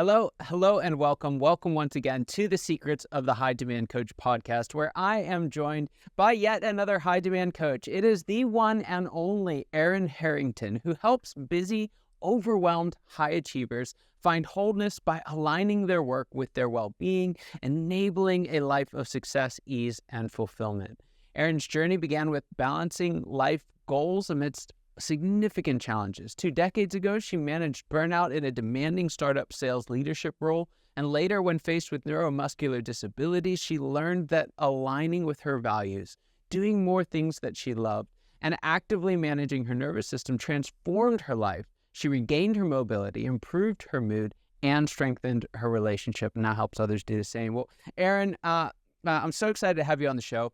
Hello, and welcome. Welcome once again to the Secrets of the High Demand Coach podcast, where I am joined by yet another high demand coach. It is the one and only Erin Harrington, who helps busy, overwhelmed high achievers find wholeness by aligning their work with their well-being, enabling a life of success, ease, and fulfillment. Erin's journey began with balancing life goals amidst significant challenges. 2 decades ago, she managed burnout in a demanding startup sales leadership role. And later, when faced with neuromuscular disabilities, she learned that aligning with her values, doing more things that she loved, and actively managing her nervous system transformed her life. She regained her mobility, improved her mood, and strengthened her relationship, and now helps others do the same. Well, Erin, I'm so excited to have you on the show.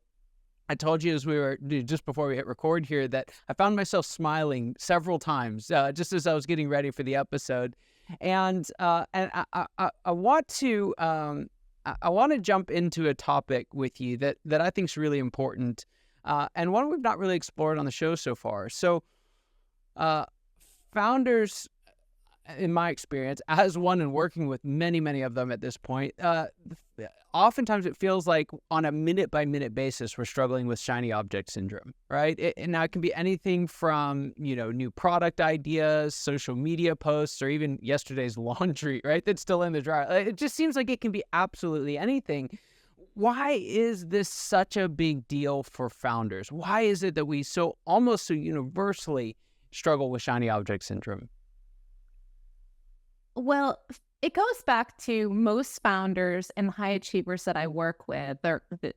I told you as we were just before we hit record here that I found myself smiling several times just as I was getting ready for the episode, and I want to jump into a topic with you that I think is really important, and one we've not really explored on the show so far. So, founders, in my experience, as one and working with many of them at this point, oftentimes it feels like on a minute-by-minute basis, we're struggling with shiny object syndrome, right? And now it can be anything from, new product ideas, social media posts, or even yesterday's laundry, right? That's still in the dryer. It just seems like it can be absolutely anything. Why is this such a big deal for founders? Why is it that we almost so universally struggle with shiny object syndrome? Well, it goes back to most founders and high achievers that I work with.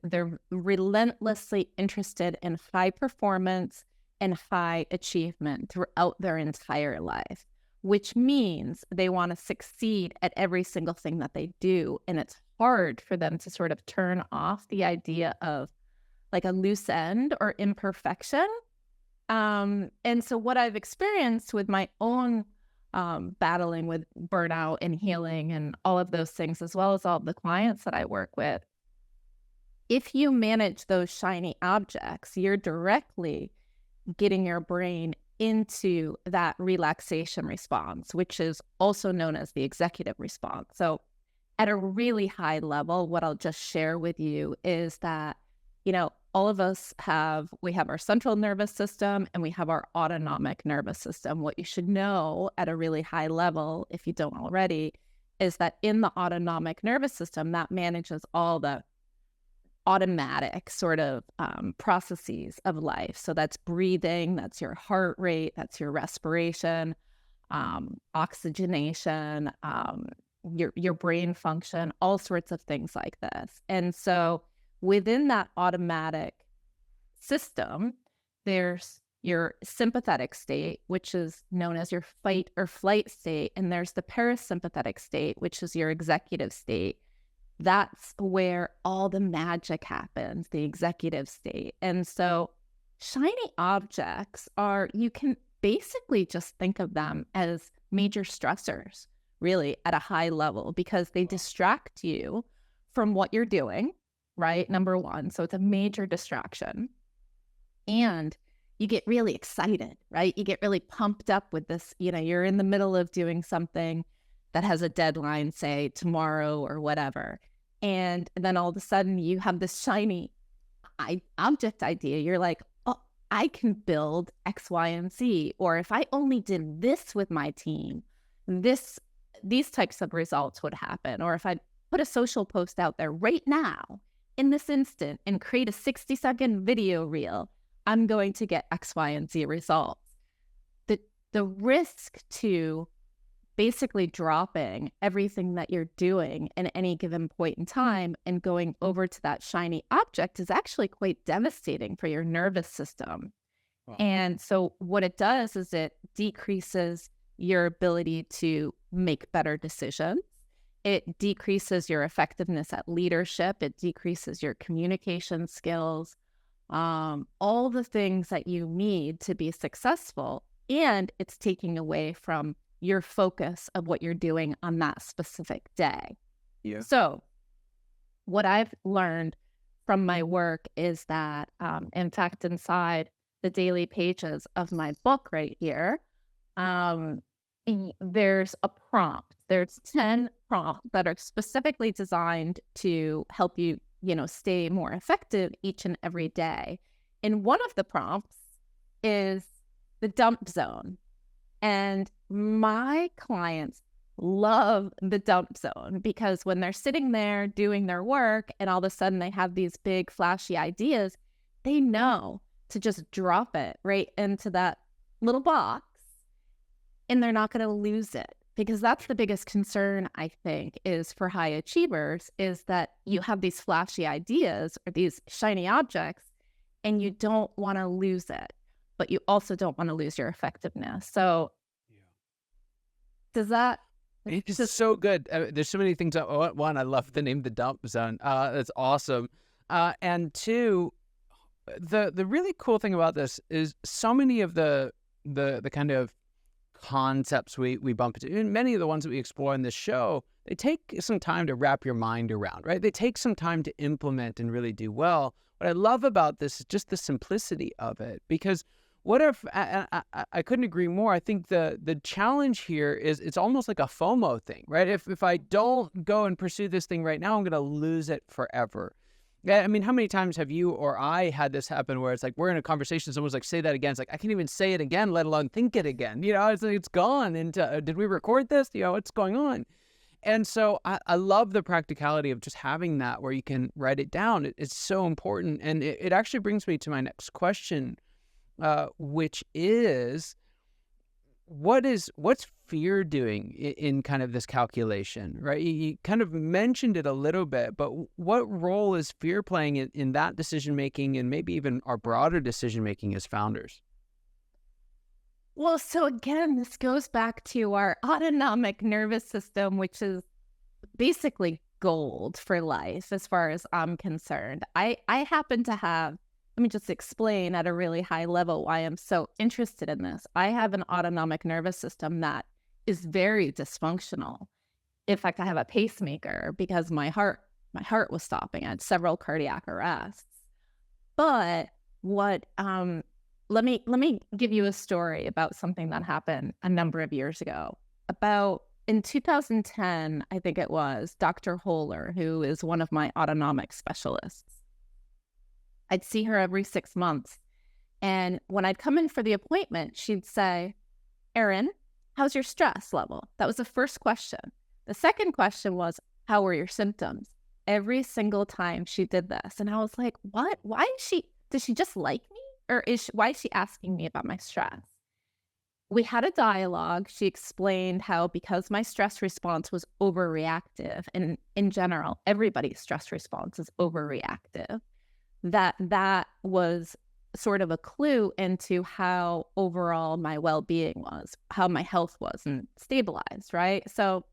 They're relentlessly interested in high performance and high achievement throughout their entire life, which means they want to succeed at every single thing that they do. And it's hard for them to sort of turn off the idea of like a loose end or imperfection. And so what I've experienced with my own battling with burnout and healing and all of those things, as well as all the clients that I work with, if you manage those shiny objects, you're directly getting your brain into that relaxation response, which is also known as the executive response. So at a really high level, what I'll just share with you is that, all of us we have our central nervous system and we have our autonomic nervous system. What you should know at a really high level, if you don't already, is that in the autonomic nervous system, that manages all the automatic sort of processes of life. So that's breathing, that's your heart rate, that's your respiration, oxygenation, your brain function, all sorts of things like this. And so within that automatic system, there's your sympathetic state, which is known as your fight or flight state, and there's the parasympathetic state, which is your executive state. That's where all the magic happens, the executive state. And so shiny objects you can basically just think of them as major stressors, really, at a high level, because they distract you from what you're doing. Right? Number one. So it's a major distraction. And you get really excited, right? You get really pumped up with this. You're in the middle of doing something that has a deadline, say tomorrow or whatever. And then all of a sudden you have this shiny object idea. You're like, oh, I can build X, Y, and Z. Or if I only did this with my team, these types of results would happen. Or if I put a social post out there right now, in this instant, and create a 60-second video reel, I'm going to get X, Y, and Z results. The risk to basically dropping everything that you're doing at any given point in time and going over to that shiny object is actually quite devastating for your nervous system. Wow. And so what it does is it decreases your ability to make better decisions. It decreases your effectiveness at leadership. It decreases your communication skills, all the things that you need to be successful. And it's taking away from your focus of what you're doing on that specific day. Yeah. So what I've learned from my work is that, in fact, inside the daily pages of my book right here, there's a prompt there's 10 prompts that are specifically designed to help you, stay more effective each and every day. And one of the prompts is the dump zone. And my clients love the dump zone because when they're sitting there doing their work and all of a sudden they have these big flashy ideas, they know to just drop it right into that little box and they're not going to lose it. Because that's the biggest concern, I think, is for high achievers, is that you have these flashy ideas or these shiny objects and you don't want to lose it, but you also don't want to lose your effectiveness. So does that... It's just so good. There's so many things. One, I love the name, the dump zone. That's awesome. And two, the really cool thing about this is so many of the kind of concepts we bump into, and many of the ones that we explore in this show, they take some time to wrap your mind around, right? They take some time to implement and really do well. What I love about this is just the simplicity of it, because what if, I couldn't agree more. I think the challenge here is it's almost like a FOMO thing, right? If I don't go and pursue this thing right now, I'm going to lose it forever. Yeah, I mean, how many times have you or I had this happen where it's like we're in a conversation, someone's like, say that again. It's like, I can't even say it again, let alone think it again. It's like, it's gone. And did we record this? What's going on? And so I love the practicality of just having that where you can write it down. It's so important. And it actually brings me to my next question, which is, what's fear doing in kind of this calculation, right? You kind of mentioned it a little bit, but what role is fear playing in that decision-making and maybe even our broader decision-making as founders? Well, so again, this goes back to our autonomic nervous system, which is basically gold for life as far as I'm concerned. I happen to have, let me just explain at a really high level why I'm so interested in this. I have an autonomic nervous system that is very dysfunctional. In fact, I have a pacemaker because my heart was stopping. I had several cardiac arrests. But let me give you a story about something that happened a number of years ago. About in 2010, I think it was, Dr. Holler, who is one of my autonomic specialists. I'd see her every 6 months. And when I'd come in for the appointment, she'd say, Erin, how's your stress level? That was the first question. The second question was, how were your symptoms? Every single time she did this. And I was like, what? Does she just like me? Or why is she asking me about my stress? We had a dialogue. She explained how because my stress response was overreactive, and in general, everybody's stress response is overreactive, that was sort of a clue into how overall my well-being was, how my health was and stabilized, right? So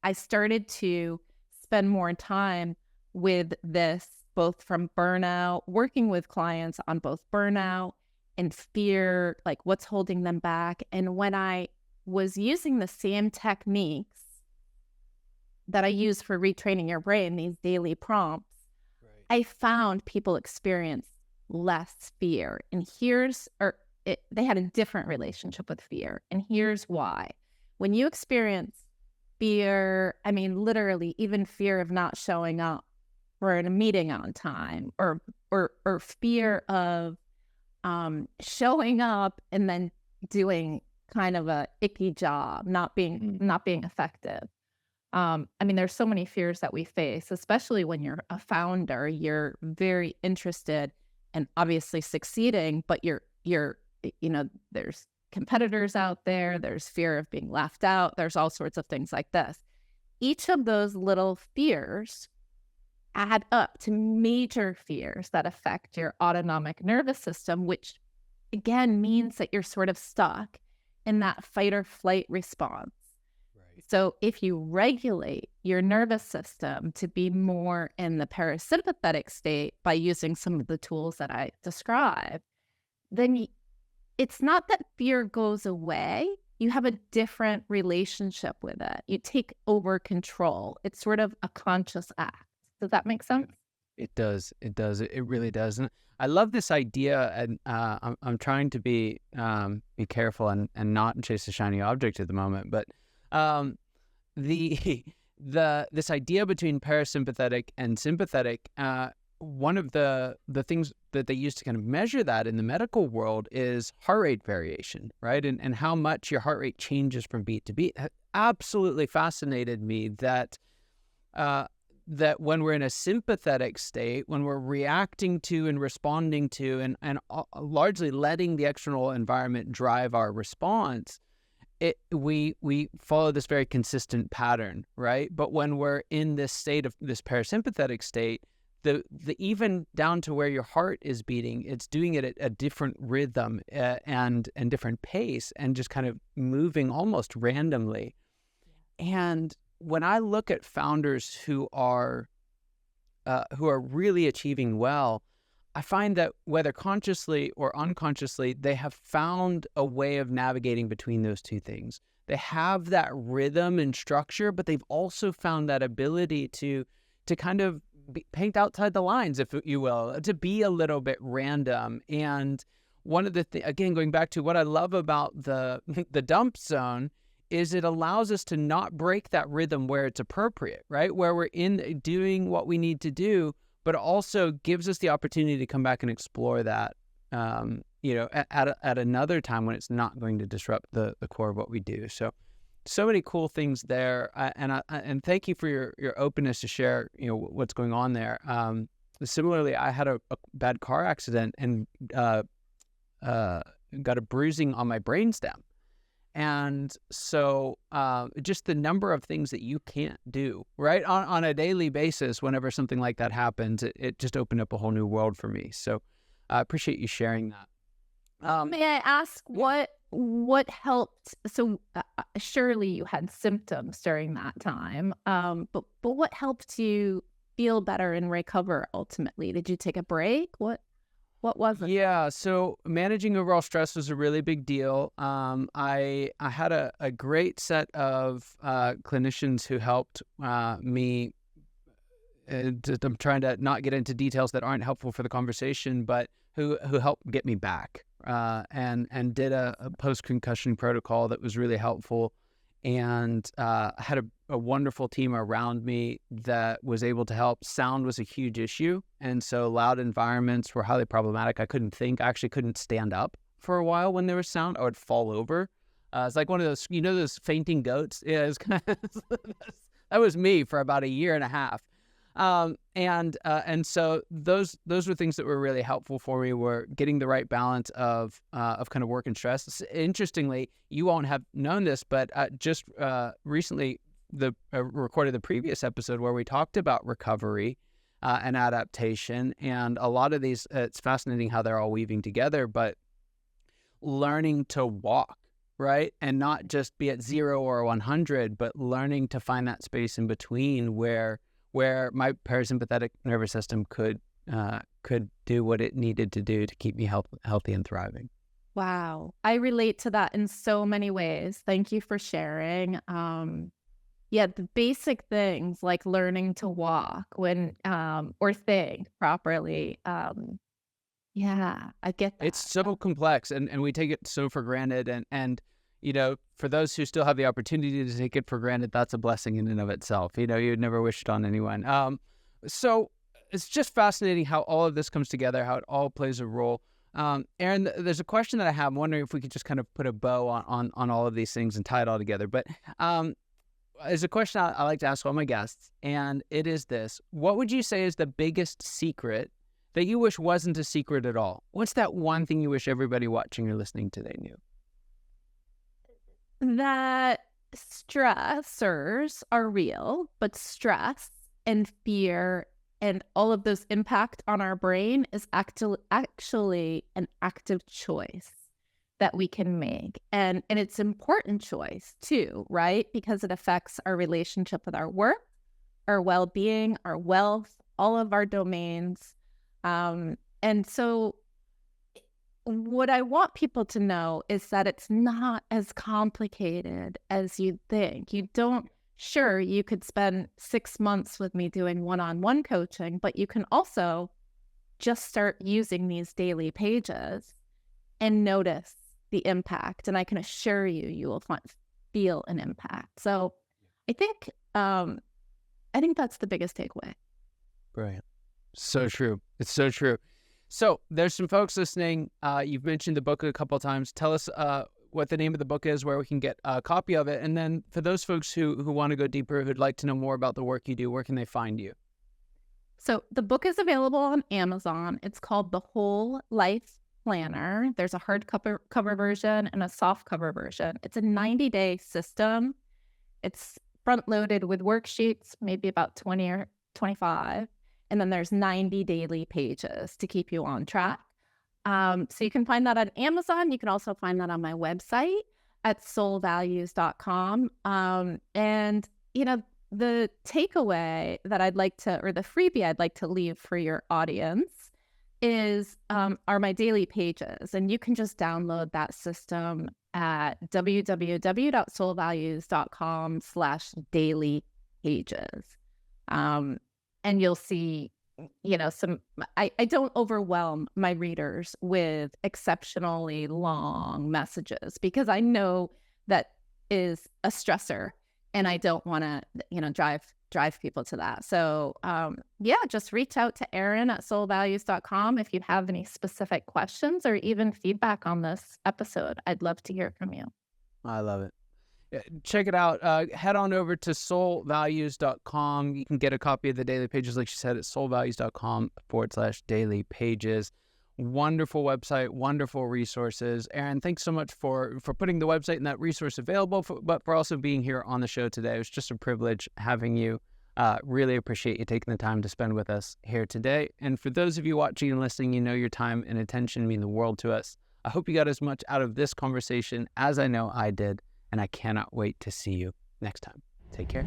I started to spend more time with this, both from burnout, working with clients on both burnout and fear, like what's holding them back. And when I was using the same techniques that I use for retraining your brain, these daily prompts, I found people experience less fear. And they had a different relationship with fear. And here's why. When you experience fear, I mean, literally even fear of not showing up for a meeting on time, or fear of showing up and then doing kind of a icky job, not being effective. I mean, there's so many fears that we face, especially when you're a founder. You're very interested and obviously succeeding, but there's competitors out there. There's fear of being left out. There's all sorts of things like this. Each of those little fears add up to major fears that affect your autonomic nervous system, which again means that you're sort of stuck in that fight or flight response. Right. So if you regulate your nervous system to be more in the parasympathetic state by using some of the tools that I described, then it's not that fear goes away. You have a different relationship with it. You take over control. It's sort of a conscious act. Does that make sense? It does. It does. It really does. And I love this idea. And I'm trying to be careful and not chase a shiny object at the moment. But the this idea between parasympathetic and sympathetic, one of the things that they use to kind of measure that in the medical world is heart rate variation, right? And how much your heart rate changes from beat to beat. It absolutely fascinated me that that when we're in a sympathetic state, when we're reacting to and responding to and largely letting the external environment drive our response, we follow this very consistent pattern, right? But when we're in this state of this parasympathetic state, the even down to where your heart is beating, it's doing it at a different rhythm and different pace, and just kind of moving almost randomly. And when I look at founders who are really achieving well, I find that whether consciously or unconsciously, they have found a way of navigating between those two things. They have that rhythm and structure, but they've also found that ability to kind of paint outside the lines, if you will, to be a little bit random. And one of the again, going back to what I love about the dump zone, is it allows us to not break that rhythm where it's appropriate, right? Where we're in doing what we need to do, but also gives us the opportunity to come back and explore that, at another time when it's not going to disrupt the core of what we do. So many cool things there, and thank you for your openness to share, what's going on there. Similarly, I had a bad car accident and got a bruising on my brainstem. And so just the number of things that you can't do, right, on a daily basis whenever something like that happens, it just opened up a whole new world for me. So I appreciate you sharing that. May I ask what helped? So surely you had symptoms during that time, but what helped you feel better and recover ultimately? Did you take a break? What was it? Yeah, so managing overall stress was a really big deal. I had a great set of clinicians who helped me. I'm trying to not get into details that aren't helpful for the conversation, but who helped get me back and did a post-concussion protocol that was really helpful. And had a wonderful team around me that was able to help. Sound was a huge issue, and so loud environments were highly problematic. I couldn't think. I actually couldn't stand up for a while when there was sound. I would fall over. It's like one of those, those fainting goats? Yeah, it's kind of, that was me for about a year and a half. And so those were things that were really helpful for me, were getting the right balance of kind of work and stress. Interestingly, you won't have known this, but just recently recorded the previous episode where we talked about recovery and adaptation, and a lot of these, it's fascinating how they're all weaving together, but learning to walk, right? And not just be at 0 or 100, but learning to find that space in between where my parasympathetic nervous system could do what it needed to do to keep me healthy and thriving. Wow. I relate to that in so many ways. Thank you for sharing. The basic things like learning to walk or think properly. I get that. It's so complex, and we take it so for granted. And for those who still have the opportunity to take it for granted, that's a blessing in and of itself. You'd never wish it on anyone. So it's just fascinating how all of this comes together, how it all plays a role. Erin, there's a question that I have. I'm wondering if we could just kind of put a bow on all of these things and tie it all together. But there's a question I like to ask all my guests, and it is this: what would you say is the biggest secret that you wish wasn't a secret at all? What's that one thing you wish everybody watching or listening today knew? That stressors are real, but stress and fear and all of those impact on our brain is actually an active choice that we can make. And it's an important choice too, right? Because it affects our relationship with our work, our well-being, our wealth, all of our domains. And so what I want people to know is that it's not as complicated as you think. Sure, you could spend 6 months with me doing one-on-one coaching, but you can also just start using these daily pages and notice the impact. And I can assure you, you will feel an impact. So I think that's the biggest takeaway. Brilliant. So true. It's so true. So there's some folks listening. You've mentioned the book a couple of times. Tell us what the name of the book is, where we can get a copy of it. And then for those folks who want to go deeper, who'd like to know more about the work you do, where can they find you? So the book is available on Amazon. It's called The Whole Life Planner. There's a hardcover version and a soft cover version. It's a 90-day system. It's front loaded with worksheets, maybe about 20 or 25. And then there's 90 daily pages to keep you on track. So you can find that on Amazon. You can also find that on my website at soulvalues.com. And, the takeaway that the freebie I'd like to leave for your audience is, are my daily pages. And you can just download that system at www.soulvalues.com/daily pages. And you'll see, I don't overwhelm my readers with exceptionally long messages, because I know that is a stressor, and I don't want to, drive people to that. So, just reach out to Erin at soulvalues.com if you have any specific questions or even feedback on this episode. I'd love to hear from you. I love it. Check it out. Head on over to soulvalues.com. You can get a copy of the daily pages, like she said, at soulvalues.com/daily pages. Wonderful website, wonderful resources. Erin, thanks so much for putting the website and that resource available, but for also being here on the show today. It was just a privilege having you. Really appreciate you taking the time to spend with us here today. And for those of you watching and listening, your time and attention mean the world to us. I hope you got as much out of this conversation as I know I did. And I cannot wait to see you next time. Take care.